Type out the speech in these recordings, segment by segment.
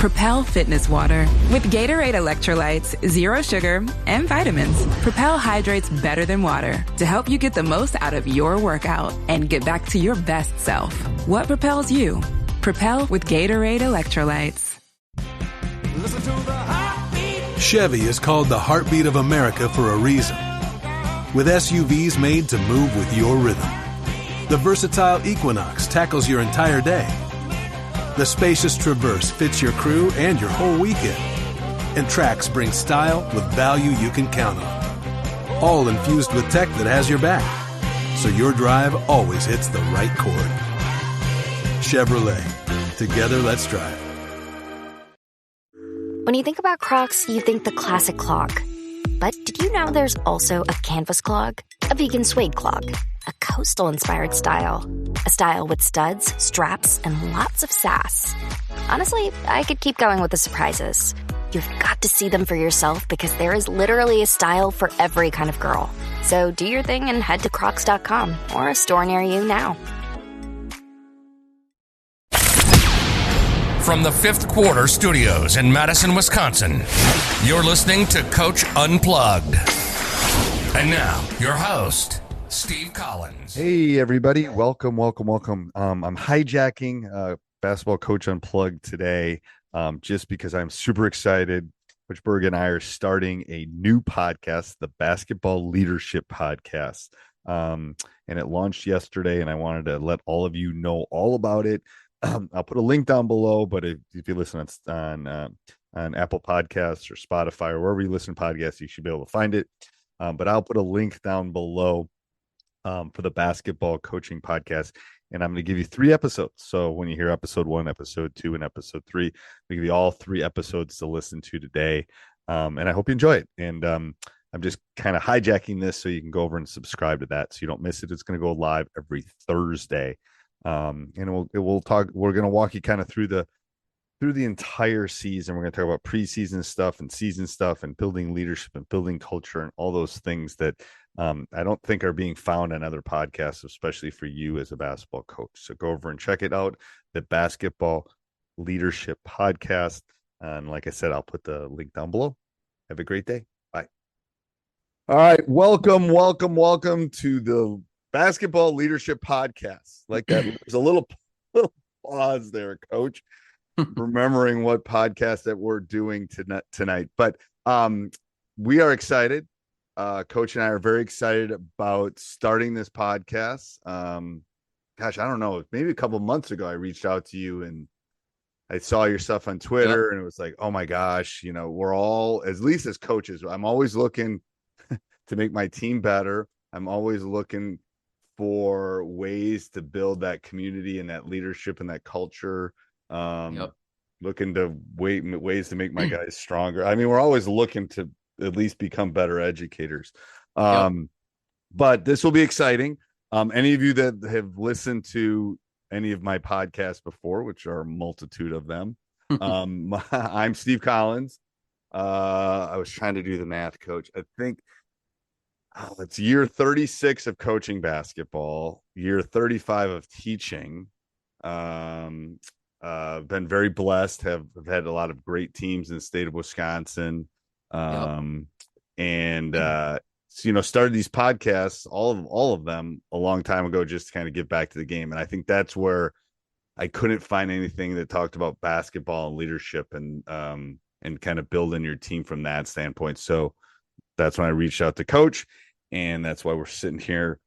Propel Fitness Water. With Gatorade electrolytes, zero sugar, and vitamins, Propel hydrates better than water to help you get the most out of your workout and get back to your best self. What propels you? Propel with Gatorade electrolytes. Listen to the heartbeat. Chevy is called the heartbeat of America for a reason. With SUVs made to move with your rhythm. The versatile Equinox tackles your entire day. The spacious Traverse fits your crew and your whole weekend. And Trax brings style with value you can count on. All infused with tech that has your back. So your drive always hits the right chord. Chevrolet. Together, let's drive. When you think about Crocs, you think the classic clog. But did you know there's also a canvas clog? A vegan suede clog? A coastal-inspired style? A style with studs, straps, and lots of sass. Honestly, I could keep going with the surprises. You've got to see them for yourself because there is literally a style for every kind of girl. So do your thing and head to crocs.com or a store near you now. From the Fifth Quarter Studios in Madison, Wisconsin, you're listening to Coach Unplugged. And now, your host, Steve Collins. Hey, everybody. Welcome. I'm hijacking Basketball Coach Unplugged today just because I'm super excited. Coach Berg and I are starting a new podcast, the Basketball Leadership Podcast. And it launched yesterday, and I wanted to let all of you know all about it. I'll put a link down below, but if you listen on Apple Podcasts or Spotify or wherever you listen to podcasts, you should be able to find it. But I'll put a link down below for the Basketball Coaching Podcast, and I'm going to give you 3 episodes. So when you hear episode 1, episode 2, and episode 3, we give you all 3 episodes to listen to today. And I hope you enjoy it. And I'm just kind of hijacking this so you can go over and subscribe to that so you don't miss it. It's going to go live every Thursday. And we'll talk. We're going to walk you kind of through the entire season. We're going to talk about preseason stuff and season stuff and building leadership and building culture and all those things that I don't think are being found on other podcasts, especially for you as a basketball coach. So go over and check it out, the Basketball Leadership Podcast. And like I said, I'll put the link down below. Have a great day. Bye. All right. Welcome to the Basketball Leadership Podcast. Like that. There's a little pause there, Coach. Remembering what podcast that we're doing tonight. But we are excited. Coach and I are very excited about starting this podcast. Gosh, I don't know. Maybe a couple months ago, I reached out to you and I saw your stuff on Twitter, and it was like, oh my gosh, we're all, at least as coaches, I'm always looking to make my team better. I'm always looking for ways to build that community and that leadership and that culture. Looking to ways to make my guys stronger. I mean, we're always looking to at least become better educators. But this will be exciting. Any of you that have listened to any of my podcasts before, which are a multitude of them, I'm Steve Collins. I was trying to do the math, Coach. I think it's year 36 of coaching basketball, year 35 of teaching. Been very blessed, have had a lot of great teams in the state of Wisconsin. And started these podcasts, all of them a long time ago, just to kind of give back to the game. And I think that's where I couldn't find anything that talked about basketball and leadership and kind of building your team from that standpoint. So that's when I reached out to Coach, and that's why we're sitting here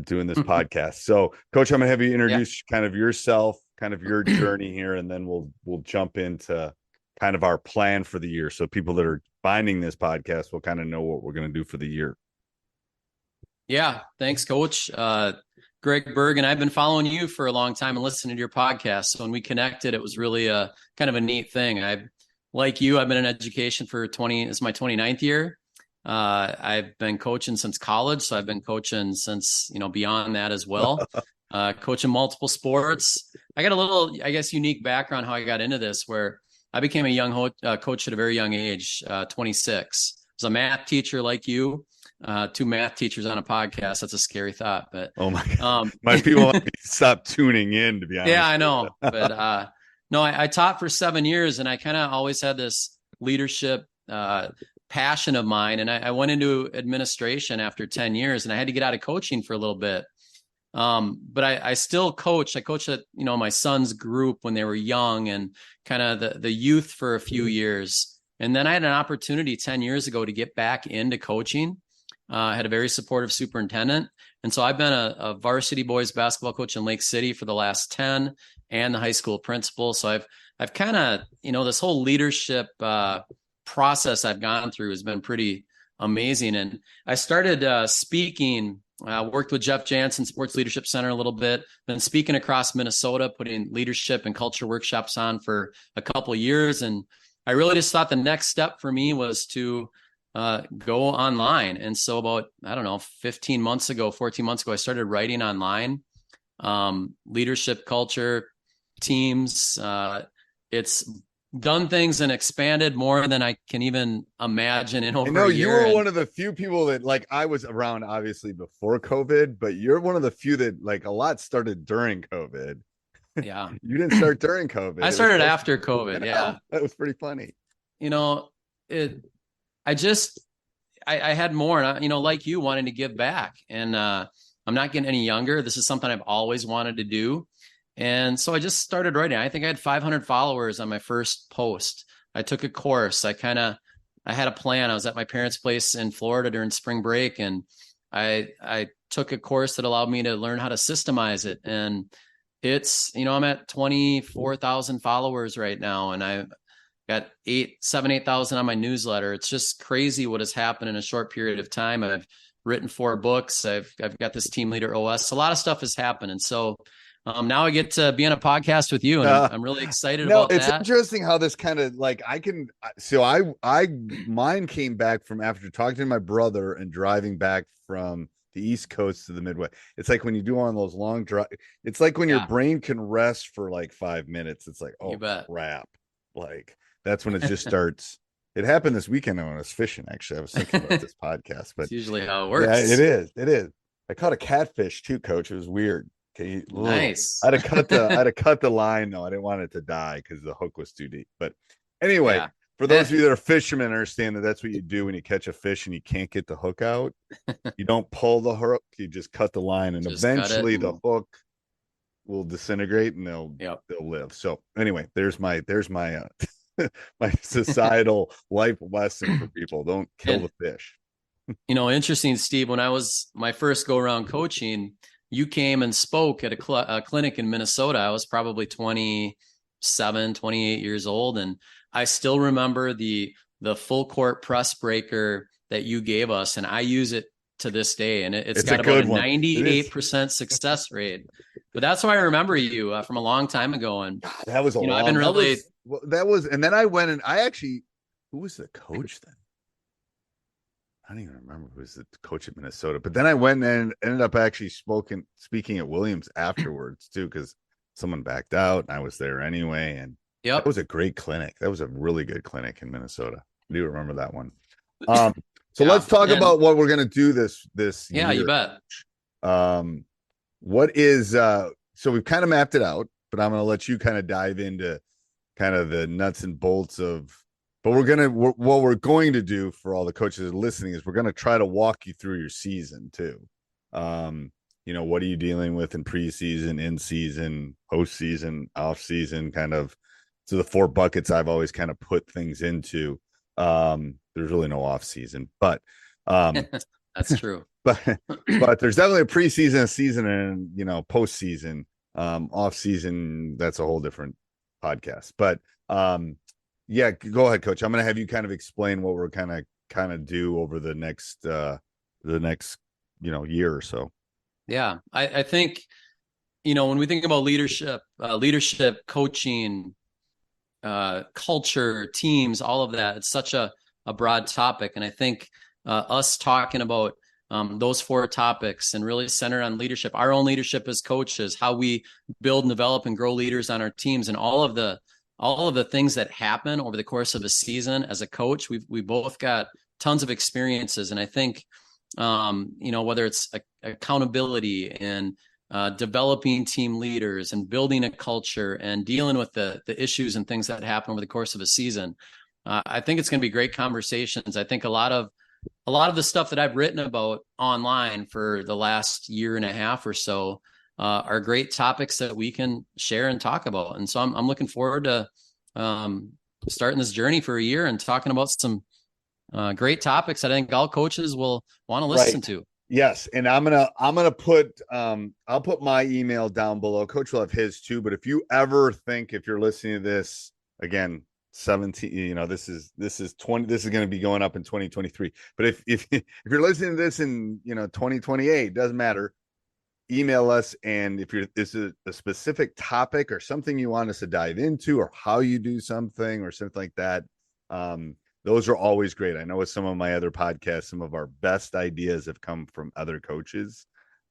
doing this podcast. So, Coach, I'm going to have you introduce kind of yourself, kind of your journey here, and then we'll jump into kind of our plan for the year. So people that are finding this podcast will kind of know what we're going to do for the year. Yeah. Thanks, Coach. Greg Berg, and I've been following you for a long time and listening to your podcast. So when we connected, it was really a kind of a neat thing. Like you, I've been in education for it's my 29th year. I've been coaching since college. So I've been coaching since, beyond that as well. Coaching multiple sports. I got a little, I guess, unique background how I got into this, where I became a young coach at a very young age, 26. I was a math teacher like you, 2 math teachers on a podcast. That's a scary thought, but oh my God. My people stop tuning in, to be honest. Yeah, I know. But No, I taught for 7 years, and I kind of always had this leadership passion of mine. And I went into administration after 10 years, and I had to get out of coaching for a little bit. But I still coach. I coached at, my son's group when they were young, and kind of the youth for a few years. And then I had an opportunity 10 years ago to get back into coaching. I had a very supportive superintendent. And so I've been a varsity boys basketball coach in Lake City for the last 10, and the high school principal. So I've kind of, this whole leadership process I've gone through has been pretty amazing. And I started speaking, worked with Jeff Jansen Sports Leadership Center a little bit, been speaking across Minnesota, putting leadership and culture workshops on for a couple of years. And I really just thought the next step for me was to go online. And so about, 14 months ago, I started writing online, leadership, culture, teams. It's done things and expanded more than I can even imagine in over a year. You were one of the few people that, I was around obviously before COVID, but you're one of the few that a lot started during COVID. Yeah. You didn't start during COVID. I started after COVID. Yeah. That was pretty funny. I had more, like you, wanting to give back, and I'm not getting any younger. This is something I've always wanted to do. And so I just started writing. I think I had 500 followers on my first post. I took a course. I had a plan. I was at my parents' place in Florida during spring break, and I took a course that allowed me to learn how to systemize it. And it's, I'm at 24,000 followers right now, and I've got 8,000 on my newsletter. It's just crazy what has happened in a short period of time. I've written 4 books. I've got this team leader OS. A lot of stuff has happened. And so now I get to be on a podcast with you, and I'm really excited about that. It's interesting how this kind of mine came back from after talking to my brother and driving back from the East Coast to the Midwest. It's like when you do one of those long drive, it's like when your brain can rest for 5 minutes. It's like, oh crap. That's when it just starts. It happened this weekend when I was fishing. Actually, I was thinking about this podcast, but it's usually how it works. Yeah, it is. I caught a catfish too, Coach. It was weird. Okay, nice. I had to cut the line though. I didn't want it to die because the hook was too deep. But anyway, for those of you that are fishermen, understand that's what you do when you catch a fish and you can't get the hook out. You don't pull the hook; you just cut the line, and eventually the hook will disintegrate and they'll live. So anyway, there's my my societal life lesson for people: don't kill the fish. Interesting, Steve. When I was my first go around coaching, you came and spoke at a clinic in Minnesota. I was probably 27, 28 years old. And I still remember the full court press breaker that you gave us. And I use it to this day. And it's got about a 98% success rate. But that's why I remember you from a long time ago. And that was I've been really, and then I went and who was the coach then? I don't even remember who was the coach at Minnesota, but then I went and ended up actually speaking at Williams afterwards too, because someone backed out and I was there anyway. And that was a great clinic. That was a really good clinic in Minnesota. I do remember that one. So let's talk about what we're going to do this year. You bet. What is, so we've kind of mapped it out, but I'm going to let you kind of dive into kind of the nuts and bolts of. But what we're going to do for all the coaches that are listening is we're going to try to walk you through your season too. What are you dealing with in preseason, in season, postseason, off season, kind of. So the 4 buckets I've always kind of put things into. There's really no off season, but that's true. But there's definitely a preseason, a season, and postseason. Off season, that's a whole different podcast. But yeah, go ahead, Coach. I'm going to have you kind of explain what we're kind of do over the next year or so. Yeah, I think when we think about leadership, coaching, culture, teams, all of that, it's such a broad topic, and I think us talking about those 4 topics and really centered on leadership, our own leadership as coaches, how we build and develop and grow leaders on our teams, and all of the things that happen over the course of a season as a coach. We both got tons of experiences. And I think, whether it's accountability and developing team leaders and building a culture and dealing with the issues and things that happen over the course of a season. I think it's going to be great conversations. I think a lot of the stuff that I've written about online for the last year and a half or so are great topics that we can share and talk about. And so I'm looking forward to starting this journey for a year and talking about some great topics that I think all coaches will want to listen to. Yes, and I'm gonna put I'll put my email down below. Coach will have his too. But if you ever think, if you're listening to this again, 17, this is 20, this is going to be going up in 2023. But if you're listening to this in 2028, doesn't matter. Email us, and if this is a specific topic or something you want us to dive into, or how you do something or something like that, those are always great. I know with some of my other podcasts, some of our best ideas have come from other coaches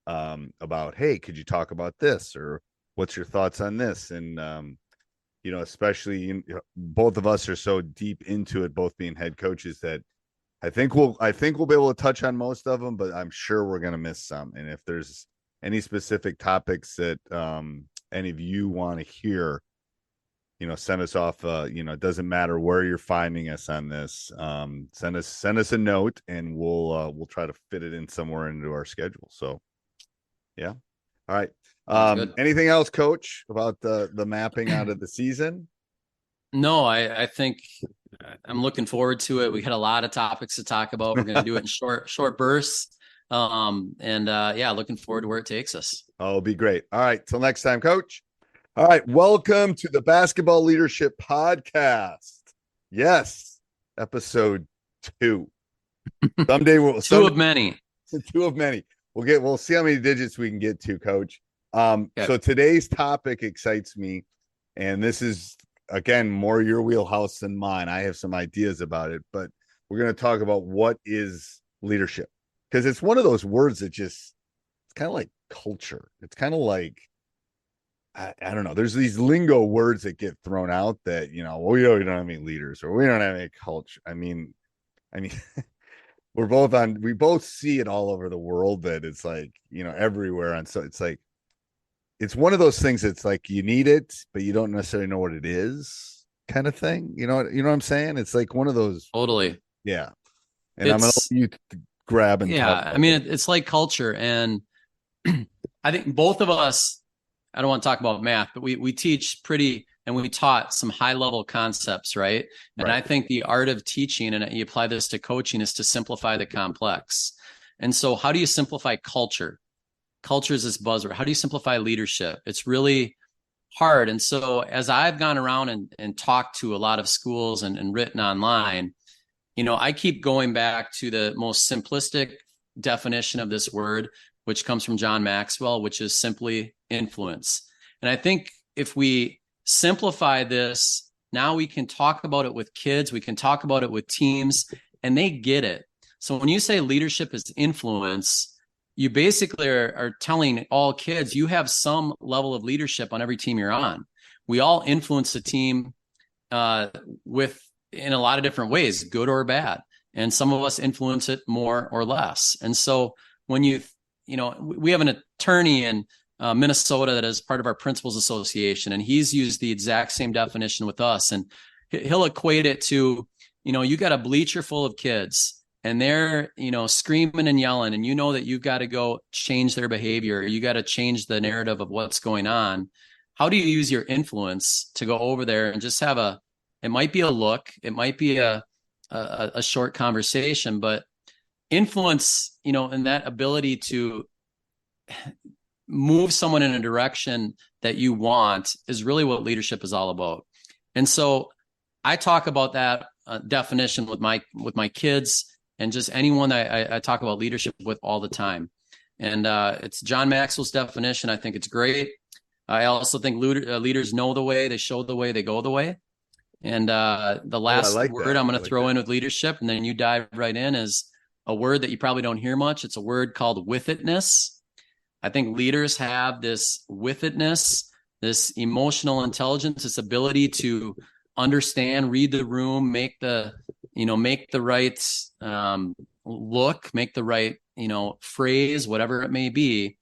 about, hey, could you talk about this, or what's your thoughts on this? And especially both of us are so deep into it, both being head coaches, that I think we'll be able to touch on most of them, but I'm sure we're going to miss some. And if there's any specific topics that any of you want to hear, send us off. It doesn't matter where you're finding us on this. Send us a note, and we'll try to fit it in somewhere into our schedule. So, yeah. All right. Anything else, Coach, about the mapping out of the season? No, I think I'm looking forward to it. We had a lot of topics to talk about. We're going to do it in short bursts. Looking forward to where it takes us. Oh, it'll be great. All right. Till next time, Coach. All right. Welcome to the Basketball Leadership Podcast. Yes. Episode 2. Someday two of many. We'll see how many digits we can get to, Coach. So today's topic excites me, and this is, again, more your wheelhouse than mine. I have some ideas about it, but we're going to talk about what is leadership, because it's one of those words that it's kind of like culture. It's kind of like, I don't know. There's these lingo words that get thrown out that, we don't have any leaders, or we don't have any culture. I mean, we both see it all over the world, that it's like, everywhere. And so it's like, it's one of those things that's like, you need it, but you don't necessarily know what it is, kind of thing. You know what I'm saying? It's like one of those. Totally. Yeah. And I'm going to let you grab and talk. I mean, it's like culture. And I think both of us, I don't want to talk about math, but we teach and we taught some high level concepts, right? And I think the art of teaching, and you apply this to coaching, is to simplify the complex. And so how do you simplify culture? Culture is this buzzword. How do you simplify leadership? It's really hard. And so as I've gone around and talked to a lot of schools and written online, I keep going back to the most simplistic definition of this word, which comes from John Maxwell, which is simply influence. And I think if we simplify this, now we can talk about it with kids, we can talk about it with teams, and they get it. So when you say leadership is influence, you basically are telling all kids you have some level of leadership on every team you're on. We all influence the team in a lot of different ways, good or bad. And some of us influence it more or less. And so when we have an attorney in Minnesota that is part of our principals association, and he's used the exact same definition with us. And he'll equate it to, you got a bleacher full of kids, and they're, screaming and yelling, and that you've got to go change their behavior. You got to change the narrative of what's going on. How do you use your influence to go over there and just have it might be a look, it might be a short conversation, but influence, and that ability to move someone in a direction that you want is really what leadership is all about. And so I talk about that definition with my kids, and just anyone I talk about leadership with all the time. And it's John Maxwell's definition. I think it's great. I also think leaders know the way, they show the way, they go the way. And the last word I'm going to throw in with leadership, and then you dive right in, is a word that you probably don't hear much. It's a word called with-itness. I think leaders have this with-itness, this emotional intelligence, this ability to understand, read the room, make the right look, make the right, phrase, whatever it may be,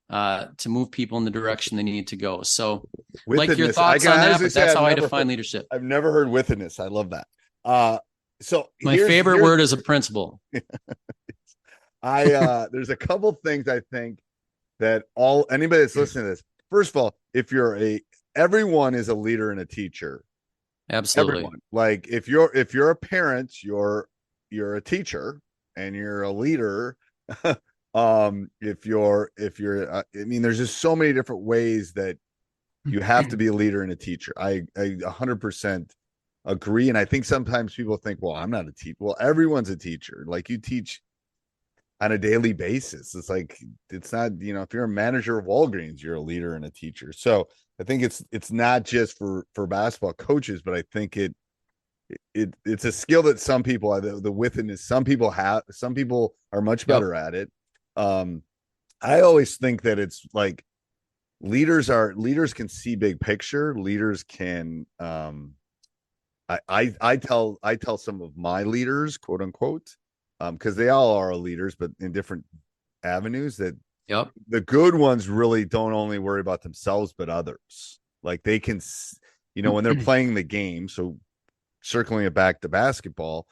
to move people in the direction they need to go. So Withedness. your thoughts on that, but that's how I define leadership. I've never heard withedness. I love that. So my favorite word is a principle. There's a couple things I think that anybody that's listening to this, first of all, everyone is a leader and a teacher. Absolutely. Everyone. Like if you're a parent, you're a teacher and you're a leader. If you're I mean, there's just so many different ways that you have to be a leader and a teacher. I 100% agree. And I think sometimes people think, well, I'm not a teacher. Well, everyone's a teacher. Like you teach on a daily basis. It's like, it's not, if you're a manager of Walgreens, you're a leader and a teacher. So I think it's not just for basketball coaches, but I think it's a skill that some people, the withedness, some people are much better at it. I always think that it's like leaders can see big picture. Leaders can, I tell some of my leaders, quote unquote, because they all are leaders, but in different avenues, that the good ones really don't only worry about themselves, but others. Like they can, when they're playing the game. So circling it back to basketball,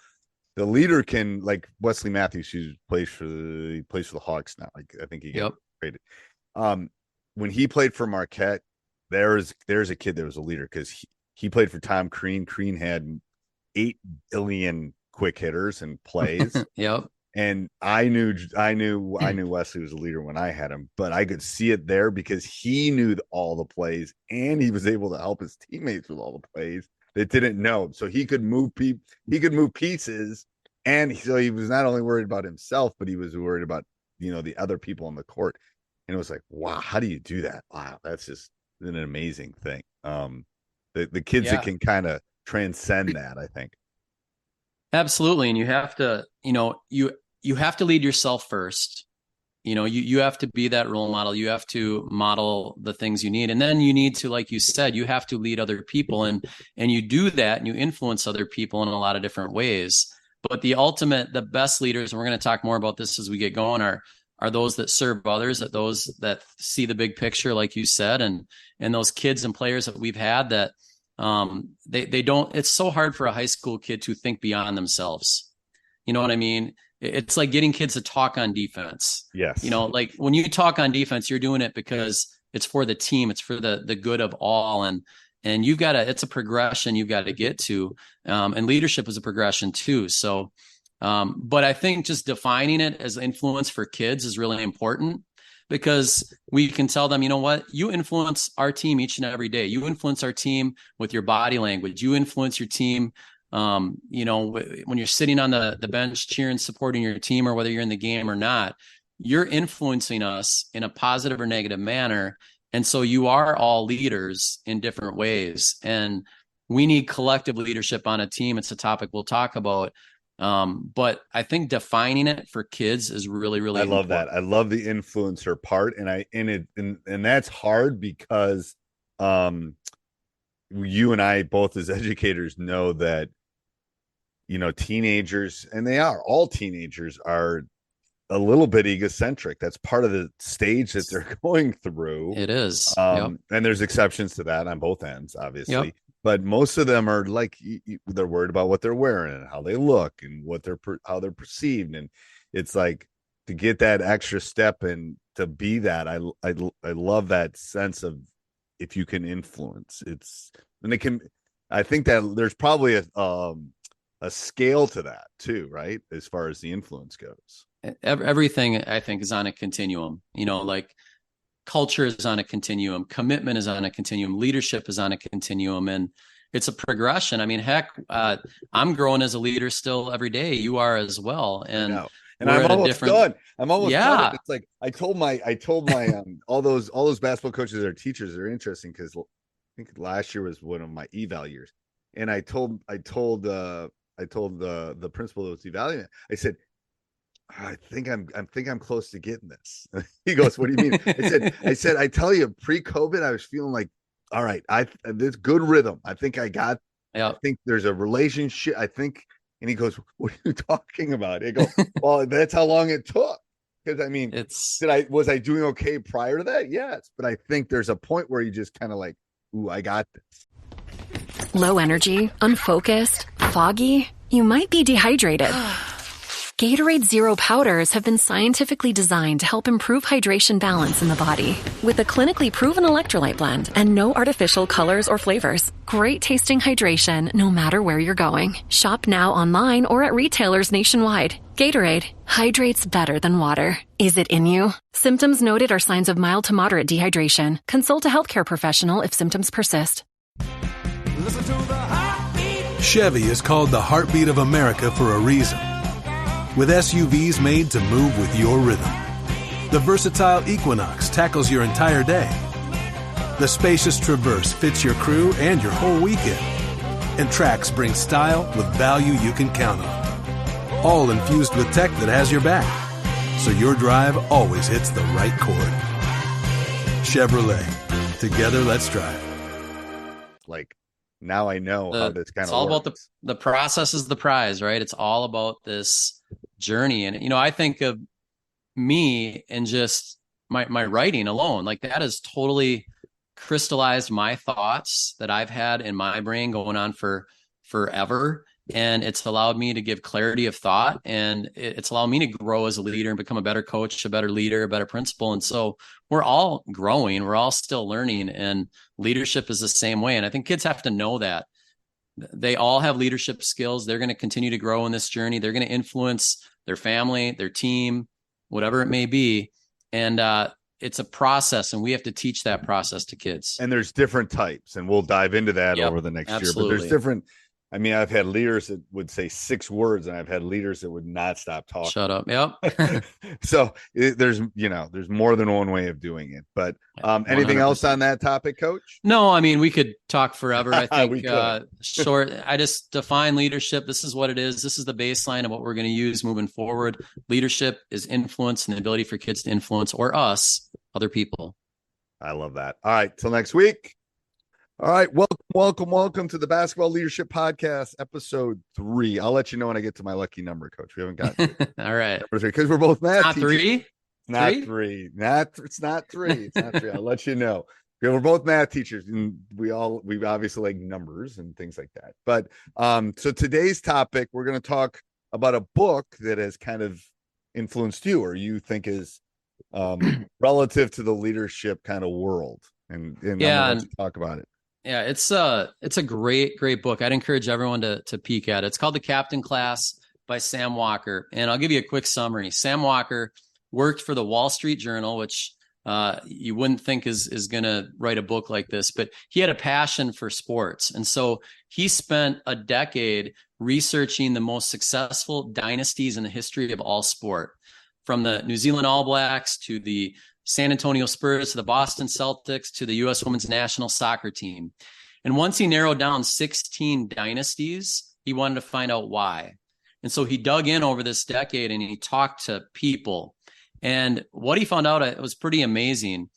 the leader can, like Wesley Matthews, who plays for the Hawks now. Like I think he got traded. When he played for Marquette, there's a kid that was a leader because he played for Tom Crean. Crean had 8 billion quick hitters and plays. And I knew Wesley was a leader when I had him, but I could see it there because he knew all the plays and he was able to help his teammates with all the plays that didn't know. So he could move pieces, and so he was not only worried about himself, but he was worried about the other people on the court. And it was like, wow, how do you do that? Wow, that's just an amazing thing. The kids that can kind of transcend that, I think. Absolutely. And you have to, you have to lead yourself first. You have to be that role model. You have to model the things you need. And then you need to, like you said, you have to lead other people. And you do that and you influence other people in a lot of different ways. But the best leaders, and we're going to talk more about this as we get going, are those that serve others, those that see the big picture, like you said, and those kids and players that we've had that they don't, it's so hard for a high school kid to think beyond themselves. You know what I mean? It's like getting kids to talk on defense. Yes. Like when you talk on defense, you're doing it because it's for the team. It's for the good of all. And it's a progression you've got to get to. And leadership is a progression too. So, but I think just defining it as influence for kids is really important, because we can tell them, you know what, you influence our team each and every day. You influence our team with your body language. You influence your team, when you're sitting on the bench cheering, supporting your team, or whether you're in the game or not, you're influencing us in a positive or negative manner. And so you are all leaders in different ways. And we need collective leadership on a team. It's a topic we'll talk about. But I think defining it for kids is really, really I love important. that. I love the influencer part. And that's hard because you and I both as educators know that teenagers, and all teenagers are a little bit egocentric. That's part of the stage that they're going through. It is. And there's exceptions to that on both ends, obviously. But most of them are like, they're worried about what they're wearing and how they look and how they're perceived. And it's like, to get that extra step and to be that, I love that sense of, if you can influence, I think that there's probably a scale to that too, right? As far as the influence goes. Everything I think is on a continuum, like culture is on a continuum, commitment is on a continuum, leadership is on a continuum, and it's a progression. I mean, heck, I'm growing as a leader still every day. You are as well. And I'm almost done. I'm almost done. It's like, I told my all those basketball coaches or teachers are interesting, because I think last year was one of my eval years. And I told the principal that was evaluating, I said, I think I'm close to getting this. He goes, what do you mean? I said, I tell you, pre-COVID, I was feeling like, all right, this good rhythm. I think I got, I think there's a relationship. I think, and he goes, what are you talking about? I go, well, that's how long it took. Because I mean, It's was I doing okay prior to that? Yes, but I think there's a point where you just kind of like, ooh, I got this. Low energy, unfocused, foggy? You might be dehydrated. Gatorade Zero powders have been scientifically designed to help improve hydration balance in the body. With a clinically proven electrolyte blend and no artificial colors or flavors. Great tasting hydration no matter where you're going. Shop now online or at retailers nationwide. Gatorade, hydrates better than water. Is it in you? Symptoms noted are signs of mild to moderate dehydration. Consult a healthcare professional if symptoms persist. Listen to the heartbeat. Chevy is called the heartbeat of America for a reason. With SUVs made to move with your rhythm. The versatile Equinox tackles your entire day. The spacious Traverse fits your crew and your whole weekend. And Trax brings style with value you can count on. All infused with tech that has your back, so your drive always hits the right chord. Chevrolet. Together, let's drive. Like, now I know how this kind of It's all works. about the process is the prize, right? It's all about this journey. And, I think of me and just my writing alone, like that has totally crystallized my thoughts that I've had in my brain going on for forever. And it's allowed me to give clarity of thought, and it's allowed me to grow as a leader and become a better coach, a better leader, a better principal. And so we're all growing, we're all still learning, and leadership is the same way. And I think kids have to know that they all have leadership skills. They're going to continue to grow in this journey. They're going to influence their family, their team, whatever it may be. And it's a process, and we have to teach that process to kids. And there's different types, and we'll dive into that over the next year. But there's different. I mean, I've had leaders that would say 6 words, and I've had leaders that would not stop talking. Shut up. Yep. So there's more than one way of doing it. But anything 100%. else on that topic, Coach? No, I mean, we could talk forever. I think short. I just define leadership. This is what it is. This is the baseline of what we're going to use moving forward. Leadership is influence and the ability for kids to influence, or us, other people. I love that. All right. Till next week. All right. Welcome to the Basketball Leadership Podcast, episode 3. I'll let you know when I get to my lucky number, Coach. We haven't got to it. All right. Because we're both math Not teachers. 3? Not 3. It's not 3. It's not 3. I'll let you know. We're both math teachers, and we obviously like numbers and things like that. But so today's topic, we're going to talk about a book that has kind of influenced you, or you think is relative to the leadership kind of world. And I'm going to talk about it. Yeah, it's a great book. I'd encourage everyone to peek at it. It's called The Captain Class by Sam Walker. And I'll give you a quick summary. Sam Walker worked for the Wall Street Journal, which you wouldn't think is going to write a book like this, but he had a passion for sports. And so he spent a decade researching the most successful dynasties in the history of all sport, from the New Zealand All Blacks to the San Antonio Spurs to the Boston Celtics to the U.S. women's national soccer team. And once he narrowed down 16 dynasties, he wanted to find out why. And so he dug in over this decade and he talked to people. And what he found out, it was pretty amazing.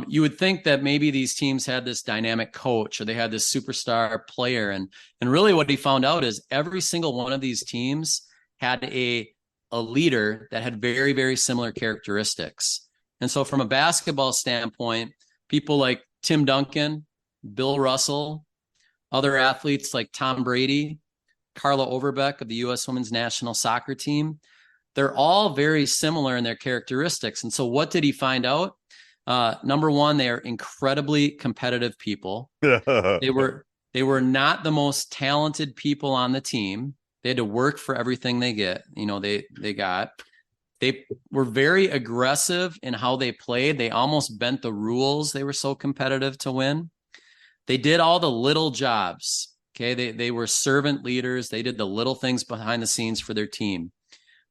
You would think that maybe these teams had this dynamic coach, or they had this superstar player. And really what he found out is every single one of these teams had a leader that had very, very similar characteristics. And so from a basketball standpoint, people like Tim Duncan, Bill Russell, other athletes like Tom Brady, Carla Overbeck of the U.S. women's national soccer team, they're all very similar in their characteristics. And so what did he find out? Number one, they are incredibly competitive people. They were not the most talented people on the team. They had to work for everything they got. They were very aggressive in how they played. They almost bent the rules. They were so competitive to win. They did all the little jobs. Okay. They were servant leaders. They did the little things behind the scenes for their team.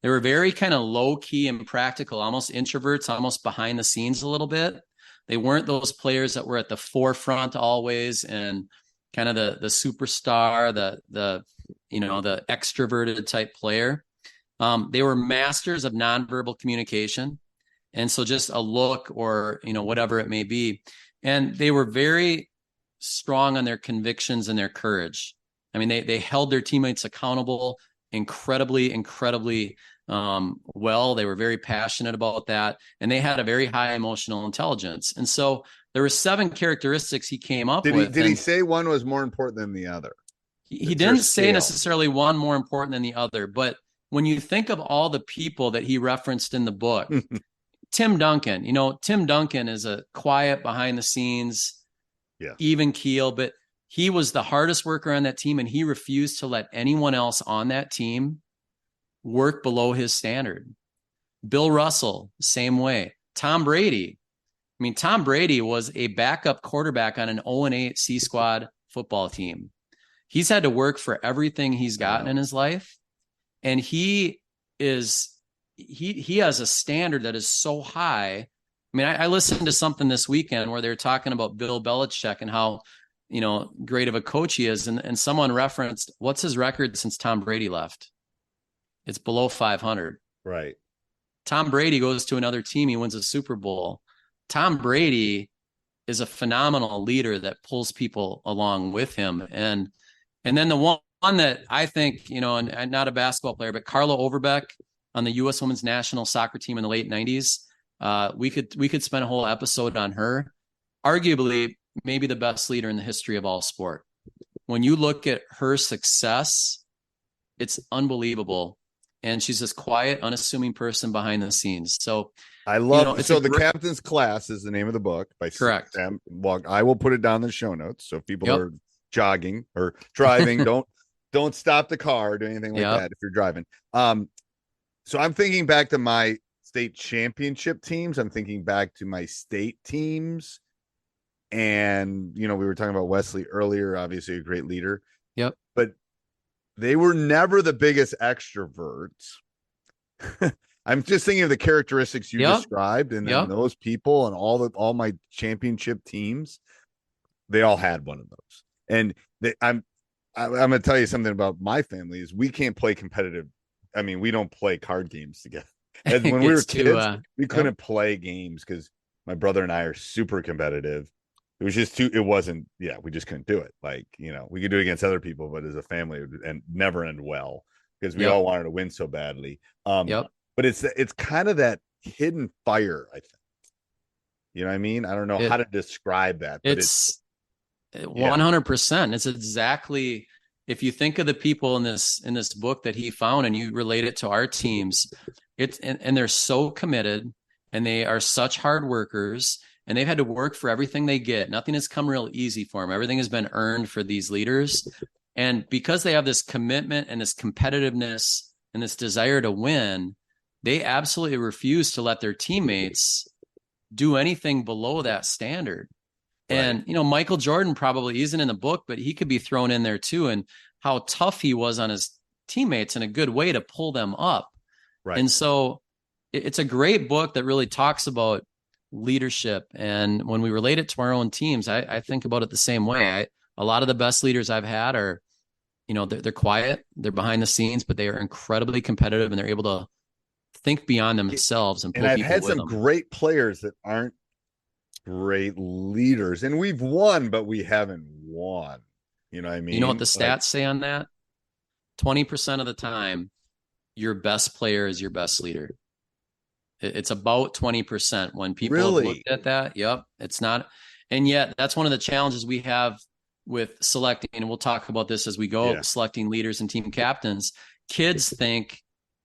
They were very kind of low key and practical, almost introverts, almost behind the scenes a little bit. They weren't those players that were at the forefront always and kind of the superstar, the extroverted type player. They were masters of nonverbal communication. And so just a look or, whatever it may be. And they were very strong on their convictions and their courage. I mean, they held their teammates accountable. incredibly well. They were very passionate about that, and they had a very high emotional intelligence. And so there were 7 characteristics he came up with. Did he say one was more important than the other? He didn't say necessarily one more important than the other, but when you think of all the people that he referenced in the book, Tim Duncan, Tim Duncan is a quiet, behind the scenes, even keel, but he was the hardest worker on that team, and he refused to let anyone else on that team work below his standard. Bill Russell, same way. Tom Brady. Tom Brady was a backup quarterback on an 0-8 C squad football team. He's had to work for everything he's gotten in his life. And he has a standard that is so high. I listened to something this weekend where they're talking about Bill Belichick and how, great of a coach he is. And someone referenced, what's his record since Tom Brady left? It's below 500. Right. Tom Brady goes to another team. He wins a Super Bowl. Tom Brady is a phenomenal leader that pulls people along with him. And then the one that I think, and not a basketball player, but Carla Overbeck on the U.S. Women's National Soccer team in the late 90s. We could spend a whole episode on her. Arguably, maybe the best leader in the history of all sport. When you look at her success, it's unbelievable. And she's this quiet, unassuming person behind the scenes. So I love The Captain's Class is the name of the book by correct. Sam. Well, I will put it down in the show notes. So if people are jogging or driving, don't stop the car or do anything like that if you're driving. So I'm thinking back to my state championship teams. I'm thinking back to my state teams. And, we were talking about Wesley earlier, obviously a great leader. Yep. But they were never the biggest extroverts. I'm just thinking of the characteristics you described, and then those people and all my championship teams, they all had one of those. And I'm going to tell you something about my family is we can't play competitive. We don't play card games together. And when we were kids, we couldn't play games because my brother and I are super competitive. It was just we just couldn't do it. We could do it against other people, but as a family, it would never end well because we all wanted to win so badly. But it's kind of that hidden fire, I think. You know what I mean? I don't know how to describe that. But it's 100%. It's exactly, if you think of the people in this book that he found and you relate it to our teams, and they're so committed and they are such hard workers. And they've had to work for everything they get. Nothing has come real easy for them. Everything has been earned for these leaders. And because they have this commitment and this competitiveness and this desire to win, they absolutely refuse to let their teammates do anything below that standard. Right. And, Michael Jordan probably isn't in the book, but he could be thrown in there too. And how tough he was on his teammates in a good way to pull them up. Right. And so it's a great book that really talks about leadership. And when we relate it to our own teams, I think about it the same way. A lot of the best leaders I've had are, they're quiet, they're behind the scenes, but they are incredibly competitive and they're able to think beyond themselves and pull people with them. And I've had some great players that aren't great leaders, and we've won, but we haven't won. You know what I mean? You know what the stats say on that? 20% of the time, your best player is your best leader. It's about 20% when people have looked at that. Yep. It's not. And yet that's one of the challenges we have with selecting, and we'll talk about this as we go, selecting leaders and team captains. Kids think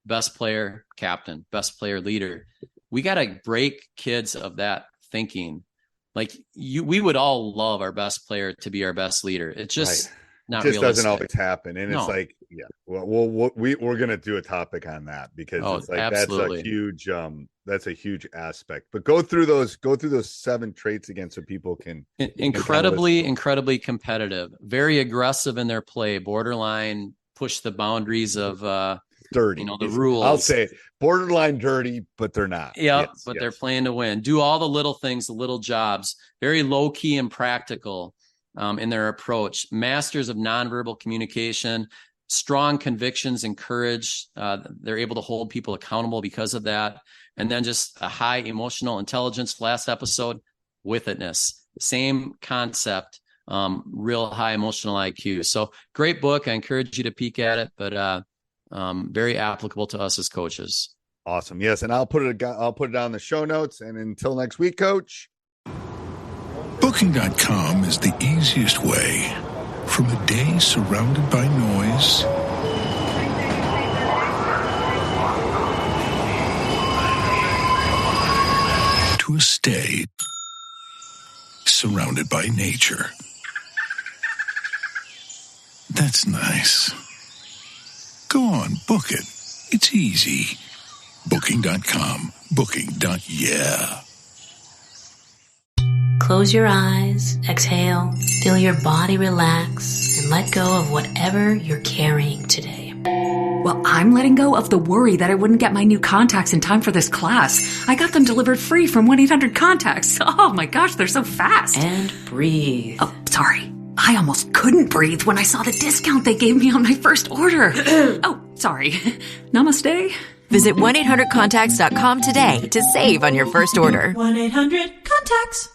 best player, captain, best player, leader. We got to break kids of that thinking. We would all love our best player to be our best leader. It's just not realistic. Doesn't always happen. And it's we're going to do a topic on that because that's a huge aspect. But go through those 7 traits again so people can incredibly competitive, very aggressive in their play, borderline push the boundaries of dirty. The rules. I'll say it. Borderline dirty, but they're not. They're playing to win. Do all the little things, the little jobs, very low key and practical in their approach. Masters of nonverbal communication, strong convictions and courage. They're able to hold people accountable because of that. And then just a high emotional intelligence. Last episode, with itness. Same concept, real high emotional IQ. So great book. I encourage you to peek at it. But very applicable to us as coaches. Awesome. Yes. And I'll put it down in the show notes. And until next week, Coach. Booking.com is the easiest way from a day surrounded by noise to a stay surrounded by nature. That's nice. Go on, book it. It's easy. Booking.com. Booking.yeah. Close your eyes, exhale, feel your body relax, and let go of whatever you're carrying today. Well, I'm letting go of the worry that I wouldn't get my new contacts in time for this class. I got them delivered free from 1-800-CONTACTS. Oh my gosh, they're so fast. And breathe. Oh, sorry. I almost couldn't breathe when I saw the discount they gave me on my first order. Oh, sorry. Namaste. Visit 1-800-CONTACTS.com today to save on your first order. 1-800-CONTACTS.